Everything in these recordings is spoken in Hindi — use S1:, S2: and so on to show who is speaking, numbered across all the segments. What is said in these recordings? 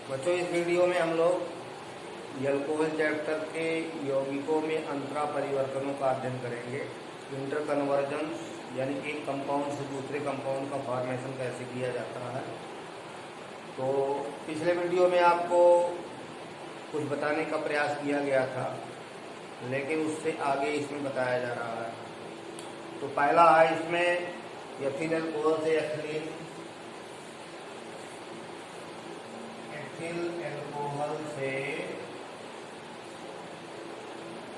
S1: बच्चों, इस वीडियो में हम लोग एल्कोहल चैप्टर के यौगिकों में अंतरा परिवर्तनों का अध्ययन करेंगे। इंटर कन्वर्जन यानी एक कंपाउंड से दूसरे कंपाउंड का फॉर्मेशन कैसे किया जाता है। तो पिछले वीडियो में आपको कुछ बताने का प्रयास किया गया था, लेकिन उससे आगे इसमें बताया जा रहा है। तो पहला है इसमें एथिल अल्कोहल से एथिलीन, एथिल अल्कोहल से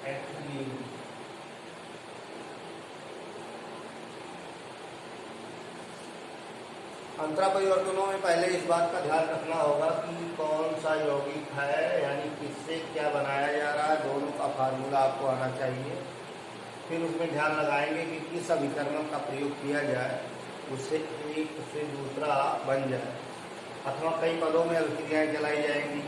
S1: एथिलीन। अंतरा परिवर्तनों में पहले इस बात का ध्यान रखना होगा कि कौन सा यौगिक है, यानी किससे क्या बनाया जा रहा है, दोनों का फार्मूला आपको आना चाहिए। फिर उसमें ध्यान लगाएंगे कि किस अभिकर्मक का प्रयोग किया जाए उससे एक से दूसरा बन जाए, अथवा कई पदों में अभिक्रियाएं चलाई जाएंगी।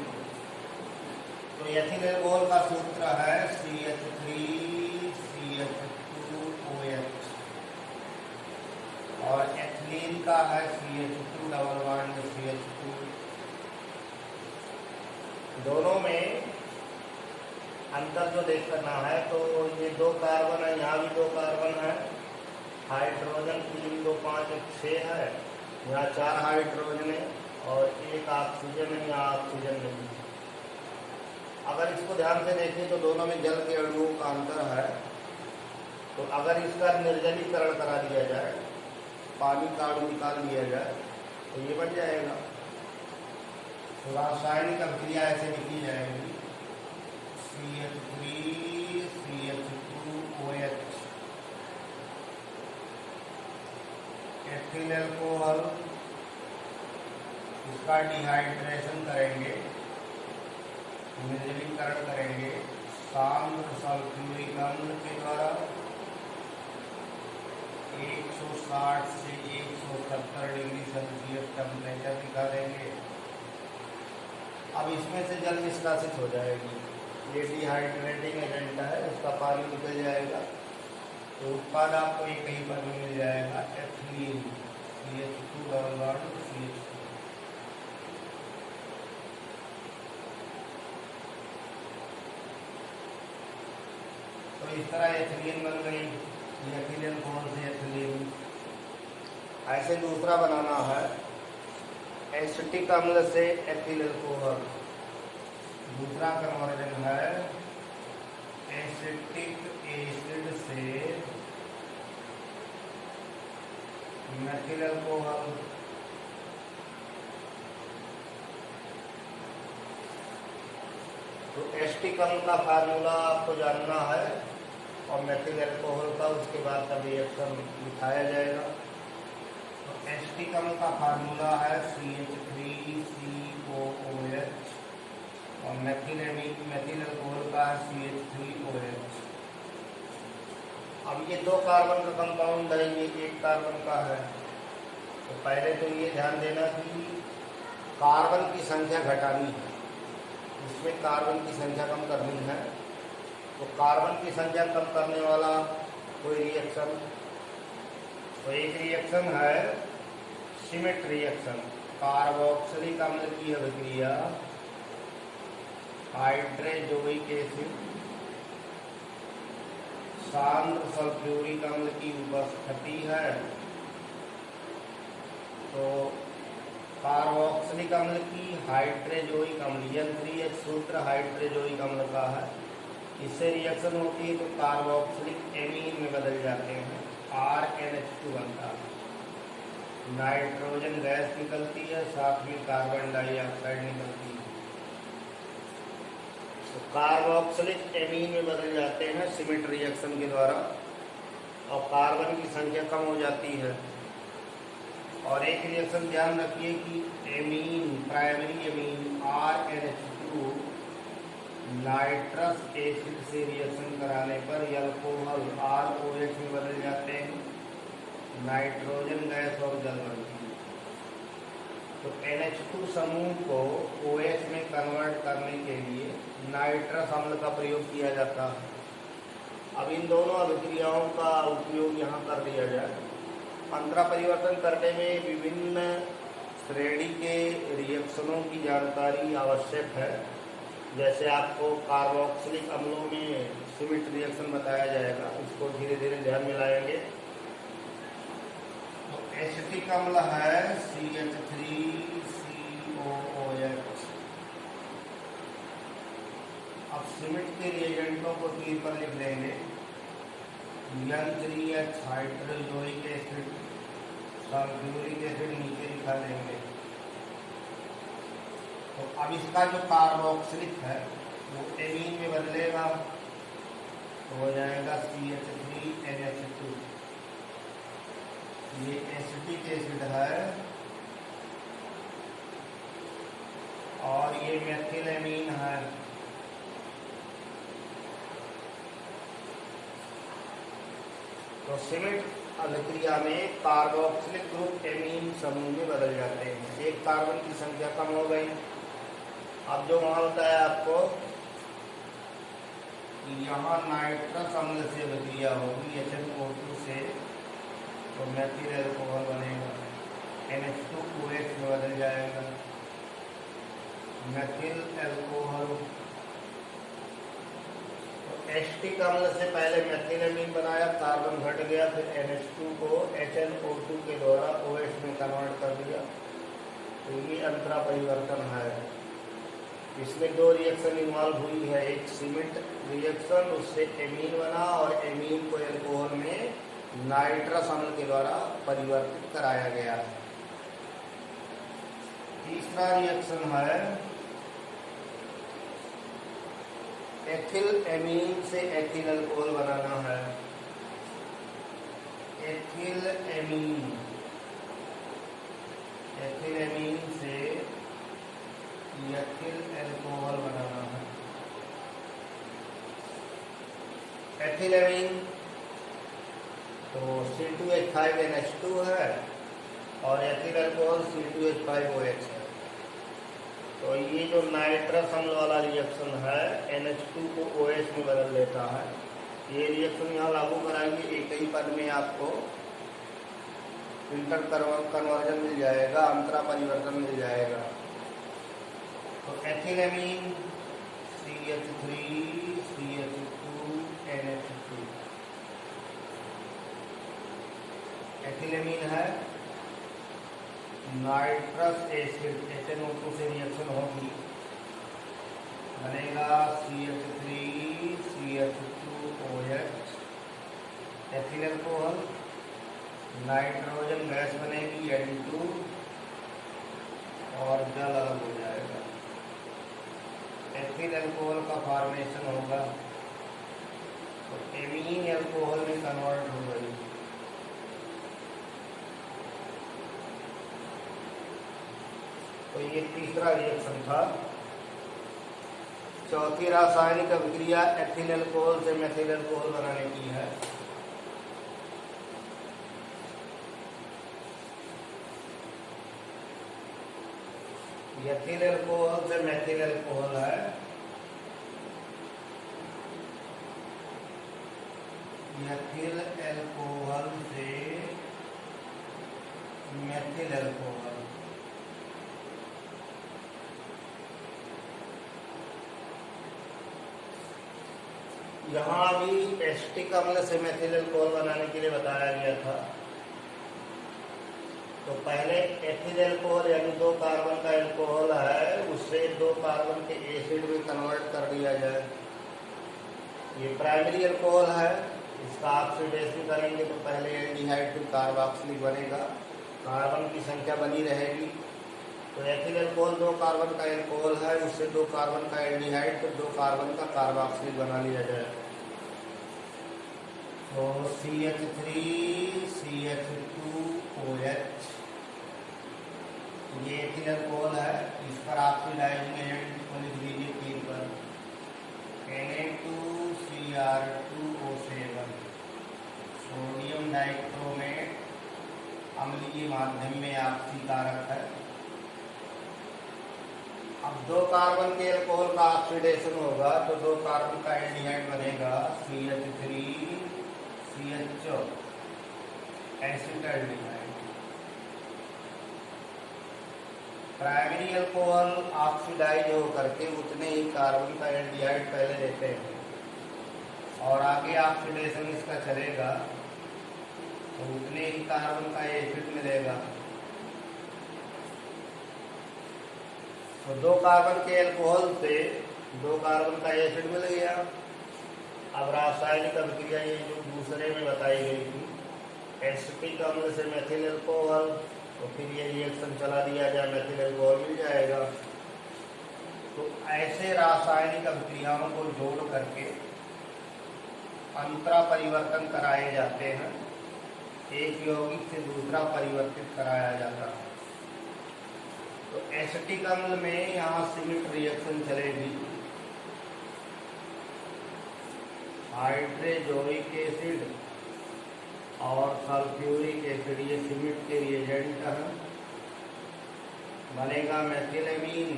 S1: तो एथिल अल्कोहल का सूत्र है CH3CH2OH और एथिलीन का है CH2CH2। दोनों में अंतर जो देख करना है, तो ये 2 कार्बन है, यहाँ भी 2 कार्बन है, हाइड्रोजन 3 2 5 1 6 है, यहाँ 4 हाइड्रोजन है और 1 ऑक्सीजन है, यहाँ ऑक्सीजन नहीं है। अगर इसको ध्यान से देखें तो दोनों में जल के अणुओं का अंतर है। तो अगर इसका निर्जलीकरण करा दिया जाए, पानी का अणु निकाल दिया जाए, तो ये बन जाएगा। तो रासायनिक अभिक्रिया ऐसे लिखी जाएगी CH3CH2OH। एथिल अल्कोहल, इसका डिहाइड्रेशन करेंगे, निर्जलीकरण करेंगे सांद्र सल्फ्यूरिक अम्ल के द्वारा 160 से 170 डिग्री सेल्सियस टेम्परेचर दिखा देंगे। अब इसमें से जल निष्कासित हो जाएगी। ये डिहाइड्रेटिंग एजेंट है, इसका पानी निकल जाएगा, तो उत्पाद आपको एक कहीं पर भी मिल जाएगा, एथिलीन CH2CH2। तो इस तरह एथिलीन बन गई, एथिल अल्कोहल से एथिलीन। ऐसे दूसरा बनाना है एसिटिक अम्ल से एथिल अल्कोहल। दूसरा कन्वर्जन है एसिटिक एसिड से मेथिल अल्कोहल। तो एसिटिक अम्ल का फार्मूला आपको जानना है और मेथिल अल्कोहल का उसके बाद का रिएक्शन दिखाया जाएगा। तो एसिटिक अम्ल का फार्मूला है CH3COOH और मेथिल अल्कोहल का CH3OH। अब ये 2 कार्बन का कंपाउंड है, ये 1 कार्बन का है। तो पहले तो ये ध्यान देना कि कार्बन की संख्या घटानी है, इसमें कार्बन की संख्या कम करनी है। तो कार्बन की संख्या कम करने वाला कोई रिएक्शन, तो एक रिएक्शन है सिमेट रिएक्शन। कार्बोक्सिलिक अम्ल की अभिक्रिया हाइड्रोजोइक एसिड सांद्र सल्फ्यूरिक अम्ल की उपस्थिति है। तो कार्बोक्सिलिक अम्ल की हाइड्रोजोइक अम्ल, N3H सूत्र हाइड्रोजोइक अम्ल का है, इससे रिएक्शन होती है तो कार्बोक्सिलिक एमीन में बदल जाते हैं, RNH2 बनता है, नाइट्रोजन गैस निकलती है, साथ में कार्बन डाइऑक्साइड निकलती है। तो कार्बोक्सिलिक एमीन में बदल जाते हैं सिमेट रिएक्शन के द्वारा और कार्बन की संख्या कम हो जाती है। और एक रिएक्शन ध्यान रखिए कि amine, primary amine RNH2 nitrous acid से रिएक्शन कराने पर अल्कोहल ROH में बदल जाते हैं, नाइट्रोजन गैस और जल बनती है। तो NH2 समूह को OH में कन्वर्ट करने के लिए नाइट्रस अम्ल का प्रयोग किया जाता है। अब इन दोनों अभिक्रियाओं का उपयोग यहाँ कर दिया जाए। अंतरा परिवर्तन करने में विभिन्न श्रेणी के रिएक्शनों की जानकारी आवश्यक है। जैसे आपको कार्बोक्सिलिक अम्लों में सीमेंट रिएक्शन बताया जाएगा, इसको धीरे धीरे ध्यान में लाएंगे। तो एसिटिक अम्ल है CH3COOH। अब सीमेंट के रिएजेंटों को तीर पर लिख लेंगे। N3H hydrochloric acid, sulphuric acid नीचे लिखा लेंगे। तो अब इसका जो कार्बोक्सिलिक है वो एमीन में बदलेगा, तो हो जाएगा CH3NH2। ये एसिटिक एसिड है और ये मेथिलेमीन है। तो सीमेंट अभिक्रिया में कार्बोक्सिलिक ग्रुप एमीन समूह में बदल जाते हैं। एक कार्बन की संख्या कम हो गई। अब जो वहां बताया आपको यहाँ नाइट्रस अम्ल से अभिक्रिया होगी HNO2 से, तो मेथिल अल्कोहल बनेगा, NH2OH में बदल जाएगा मेथिल अल्कोहल। एसिटिक अम्ल से पहले मेथिलेमीन बनाया, कार्बन घट गया, फिर NH2 को HNO2 के द्वारा OH में कन्वर्ट कर दिया। तो ये अंतरा परिवर्तन है। इसमें दो रिएक्शन इन्वॉल्व हुई है। एक सीमेंट रिएक्शन, उससे एमीन बना और एमीन को एल्कोहल में नाइट्रस अम्ल के द्वारा परिवर्तित कराया गया है। तीसरा रिएक्शन है एथिल एमीन से एथिल अल्कोहल बनाना है। एथिल एमीन से एथिल अल्कोहल बनाना है। एथिल एमीन तो C2H5NH2 है और एथिल अल्कोहल C2H5OH है। तो ये जो नाइट्रस अम्ल वाला रिएक्शन है NH2 को OH में बदल देता है। ये रिएक्शन यहाँ लागू कराएंगे, एक ही पद में आपको इंटर कन्वर्जन मिल जाएगा, अंतरा परिवर्तन मिल जाएगा। तो एथिलेमीन CH3CH2NH2 एथिलेमीन है। नाइट्रस एसिड HNO2 से रिएक्शन होगी, बनेगा CH3CH2OH ethyl alcohol. Nitrogen gas बनेगी N2 और जल अलग हो जाएगा। एथिल अल्कोहल का फॉर्मेशन होगा, तो एमीन अल्कोहल में कन्वर्ट हो गई। तो ये तीसरा रिएक्शन था। चौथी रासायनिक अभिक्रिया एथिल अल्कोहल से मेथिल अल्कोहल बनाने की है। एथिल अल्कोहल से मेथिल अल्कोहल है। एथिल अल्कोहल से मेथिल अल्कोहल। यहाँ भी एसिटिक अम्ल से मेथिल अल्कोहल बनाने के लिए बताया गया था। तो पहले एथिल अल्कोहल यानी 2 कार्बन का अल्कोहल है, उससे 2 कार्बन के एसिड में कन्वर्ट कर दिया जाए। ये प्राइमरी अल्कोहल है, इसका ऑक्सीडेशन करेंगे तो पहले एल्डिहाइड फिर कार्बोक्सिलिक बनेगा, कार्बन की संख्या बनी रहेगी। तो एथिल अल्कोहल 2 कार्बन का अल्कोहल है, उससे 2 कार्बन का एल्डिहाइड फिर 2 कार्बन का कार्बोक्सिलिक बना लिया जाए। तो CH3CH2OH ये एथिल अल्कोहल है। इस पर ऑक्सीडाइजिंग एजेंट को लिख लीजिए तीर पर Na2Cr2O7। सोडियम डाइक्रोमेट अम्लीय माध्यम में ऑक्सीकारक है। अब 2 कार्बन के अल्कोहल का ऑक्सीडेशन होगा तो 2 कार्बन का एल्डिहाइड बनेगा CH3CH, acetaldehyde. Primary alcohol oxidise हो करके उतने ही कार्बन का एल्डिहाइड पहले देते हैं और आगे ऑक्सीडेशन इसका चलेगा तो उतने ही कार्बन का एसिड मिलेगा। तो 2 कार्बन के अल्कोहल से 2 कार्बन का एसिड मिल गया। अब रासायनिक अभिक्रिया ये जो दूसरे में बताई गई थी, एसिटिक अम्ल से मेथिल अल्कोहल, तो फिर ये रिएक्शन चला दिया जाए, मेथिल अल्कोहल मिल जाएगा। तो ऐसे रासायनिक अभिक्रियाओं को जोड़ करके अंतरा परिवर्तन कराए जाते हैं, एक यौगिक से दूसरा परिवर्तित कराया जाता है। तो एसिटिक अम्ल में यहाँ सिमिट रिएक्शन चलेगी, हाइड्रोजोइक एसिड और सल्फ्यूरिक एसिड ये सिमिट के रिएजेंट हैं। बनेगा मेथिलेमीन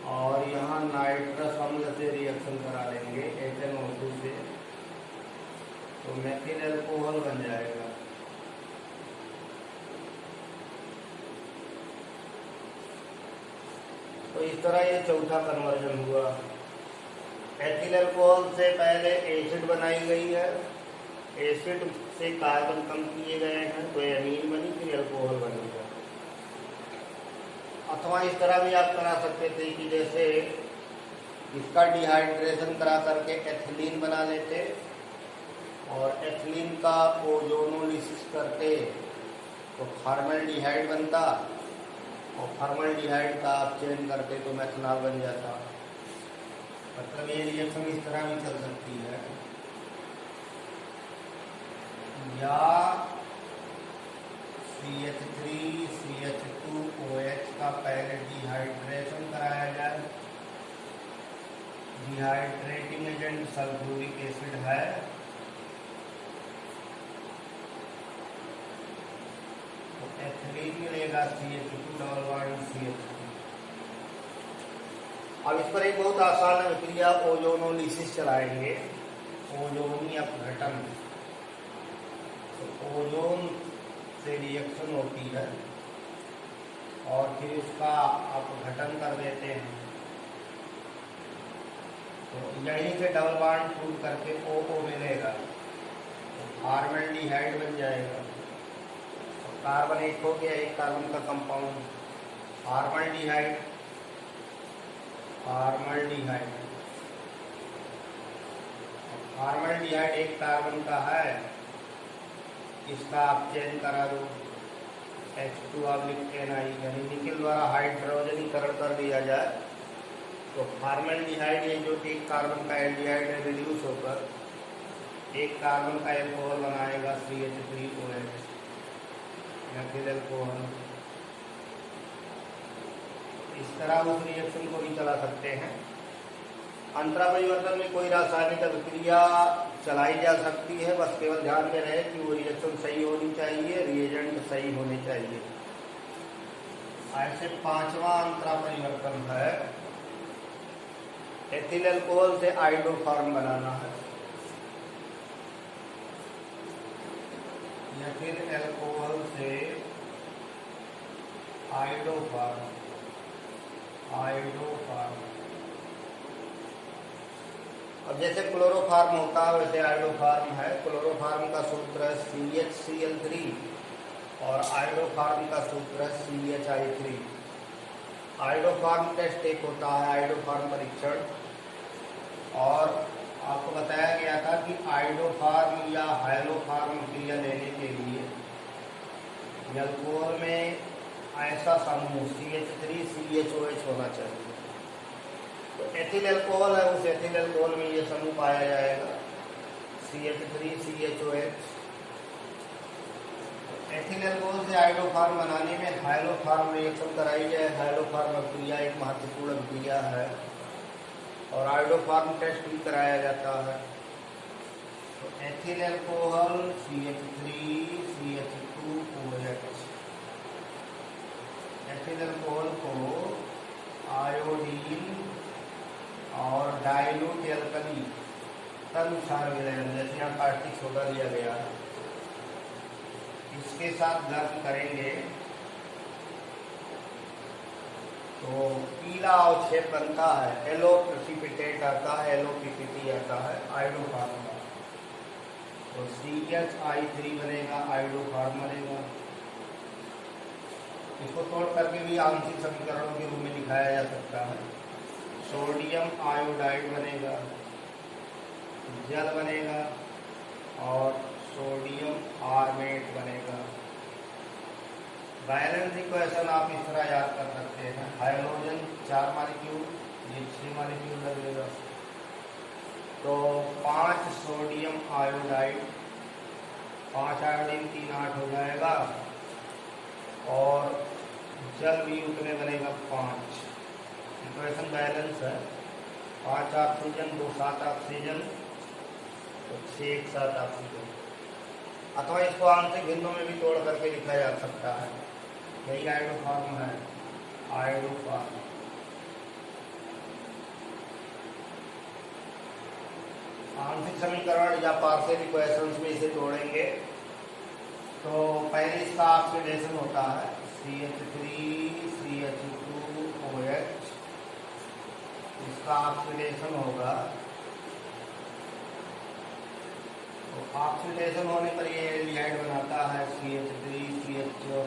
S1: और यहाँ नाइट्रस अम्ल से रिएक्शन करा लेंगे HNO2 से, तो मेथिल अल्कोहल बन जाएगा। तो इस तरह ये चौथा कन्वर्जन हुआ। एथिल अल्कोहल से पहले एसिड बनाई गई है, एसिड से कार्बन कम किए गए हैं तो एमीन बनी, फिर अल्कोहल बनेगा। अथवा इस तरह भी आप करा सकते थे कि जैसे इसका डिहाइड्रेशन करा करके एथिलीन बना लेते और एथिलीन का ओजोनोलिसिस करते तो फॉर्मल्डिहाइड बनता और फॉर्मल्डिहाइड का आप चेंज करते तो मेथनॉल बन जाता। मतलब ये रिएक्शन इस तरह भी चल सकती है, या CH3 CH2OH का पहले डिहाइड्रेशन कराया जाए। डिहाइड्रेटिंग एजेंट सल्फ्यूरिक एसिड है, तो एथिलीन मिलेगा CH2 अब इस पर एक बहुत आसान अभिक्रिया ओजोनोलिसिस चलाएंगे, ओजोनी अपघटन। तो ओजोन से रिएक्शन होती है और फिर उसका अपघटन कर देते हैं, तो यहीं से डबल बॉन्ड टूट करके O मिलेगा, तो फॉर्मल्डिहाइड बन जाएगा। तो कार्बन एक हो गया, एक कार्बन का कंपाउंड फॉर्मल्डिहाइड। फॉर्मल्डिहाइड फॉर्मल्डिहाइड एक कार्बन का है, इसका आप चेंज करा दो H2-NI, यानी निकेल द्वारा हाइड्रोजनीकरण कर दिया जाए तो फॉर्मल्डिहाइड ये जो एक कार्बन का एल्डिहाइड है रिड्यूस होकर एक कार्बन का अल्कोहल बनाएगा CH3OH, मेथिल अल्कोहल। इस तरह उस रिएक्शन को भी चला सकते हैं। अंतरा परिवर्तन में कोई रासायनिक अभिक्रिया चलाई जा सकती है, बस केवल ध्यान में रहे कि वो रिएक्शन सही होनी चाहिए, रिएजेंट सही होने चाहिए। ऐसे 5वां अंतरा परिवर्तन है, एथिल अल्कोहल से आइडोफॉर्म बनाना है। एथिल अल्कोहल से आइडोफॉर्म अब जैसे क्लोरोफॉर्म होता है वैसे आइडोफॉर्म है। क्लोरोफॉर्म का सूत्र है CHCl3 और आइडोफॉर्म का सूत्र है CHI3। आइडोफॉर्म टेस्ट एक होता है, आइडोफॉर्म परीक्षण, और आपको बताया गया था कि आइडोफॉर्म या हाइलोफॉर्म क्रिया लेने के लिए अल्कोहल में ऐसा समूह CH3CHOH होना चाहिए। तो एथिल अल्कोहल है, उस एथिल अल्कोहल में ये समूह पाया जाएगा CH3CHOH। एथिल अल्कोहल से आइडोफॉर्म बनाने में हाइलोफॉर्म रिएक्शन कराई जाए। हाइलोफॉर्म अभिक्रिया एक महत्वपूर्ण अभिक्रिया है और आइडोफॉर्म टेस्ट भी कराया जाता है। तो ethyl alcohol CH3CH2OH, ethyl alcohol को आयोडीन और डाइल्यूट एल्कली तदनुसार विलयन, जैसे यहाँ कास्टिक सोडा दिया गया है, इसके साथ गर्म करेंगे तो पीला अवक्षेप बनता है, येलो प्रेसिपिटेट आता है, येलो पीपीटी आता है आयोडो फार्मूला। तो CH3 बनेगा, आयोडो फार्म बनेगा। इसको तोड़ करके भी आंशिक समीकरणों के रूप में लिखाया जा सकता है। सोडियम आयोडाइड बनेगा, जल बनेगा और सोडियम आर्मेट बनेगा। बैलेंस इक्वेशन आप इस तरह याद कर सकते हैं, हाइड्रोजन 4 मॉलिक्यूल, ये 6 मॉलिक्यूल लगेगा। तो 5 सोडियम आयोडाइड, 5 आयोडीन 3 8 हो जाएगा और जल भी उतने बनेगा 5। इक्वेशन बैलेंस है, 5 ऑक्सीजन 2 7 ऑक्सीजन, तो 6 एक साथ ऑक्सीजन। अथवा इसको आंशिक भिन्नों में भी तोड़ करके लिखा जा सकता है। यही आयोडो फार्म है, आयोडो फार्म। आंशिक समीकरण या पार्शियल इक्वेशंस में इसे तोड़ेंगे तो पहले इसका ऑक्सीडेशन होता है CH3 CH2OH, इसका ऑक्सीडेशन होगा। तो ऑक्सीडेशन होने पर ये एल्डिहाइड बनाता है CH3 CH4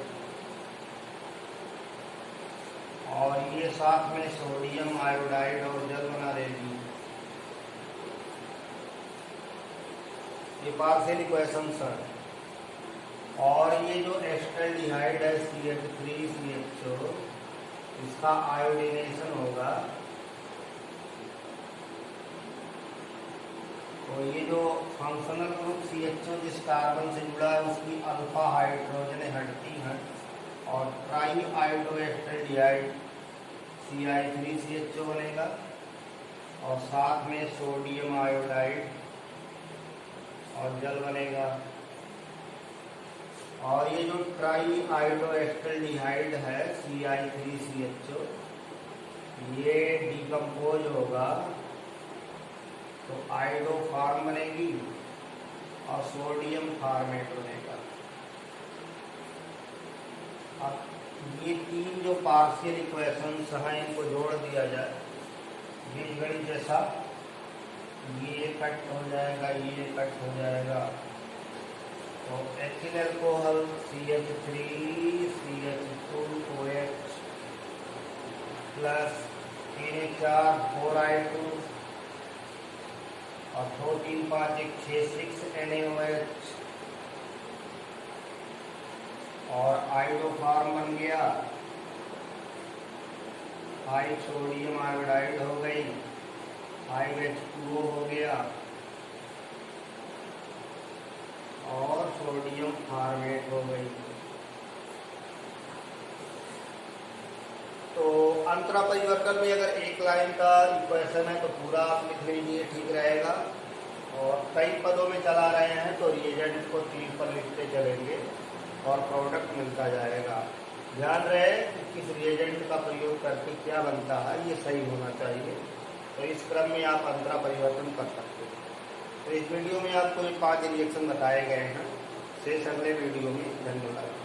S1: और ये साथ में सोडियम आयोडाइड और जल बना देगी। ये पार्शियल इक्वेशंस है। और ये जो एस्टल्डिहाइड है CH3 CH4, इसका आयोडीनेशन होगा। तो ये जो फंक्शनल ग्रुप CHO जिस कार्बन से जुड़ा है उसकी अल्फा हाइड्रोजन हटती हैं और ट्राई आयोडो एस्टल्डिहाइड CI3CHO बनेगा और साथ में सोडियम आयोडाइड और जल बनेगा। और ये जो ट्राई आयोडो एस्टल्डिहाइड है CI3CHO, ये डिकम्पोज होगा तो आयोडो फार्म बनेगी और सोडियम फार्मेट बनेगा। अब ये 3 जो पार्शियल इक्वेशंस हैं इनको जोड़ दिया जाए बीजगणित जैसा, ये कट हो जाएगा, ये कट हो जाएगा। तो ethyl alcohol CH3 CH2OH plus 3 4 4 I2 और 2 3 5 1 6 6 NaOH और आयोडो फार्म बन गया। 5 सोडियम आयोडाइड हो गई, 5 H2O हो गया और सोडियम फार्मेट हो गई। तो अंतरा परिवर्तन में अगर एक लाइन का इक्वेशन है तो पूरा आप लिख लीजिए, ठीक रहेगा। और कई पदों में चला रहे हैं तो रिएजेंट को 3 पर लिखते चलेंगे और प्रोडक्ट मिलता जाएगा। ध्यान रहे कि किस रिएजेंट का प्रयोग करके क्या बनता है, ये सही होना चाहिए। तो इस क्रम में आप अंतरा परिवर्तन कर सकते हैं। तो इस वीडियो में आपको ये 5 रिएक्शन बताए गए हैं। शेष अगले वीडियो में। धन्यवाद।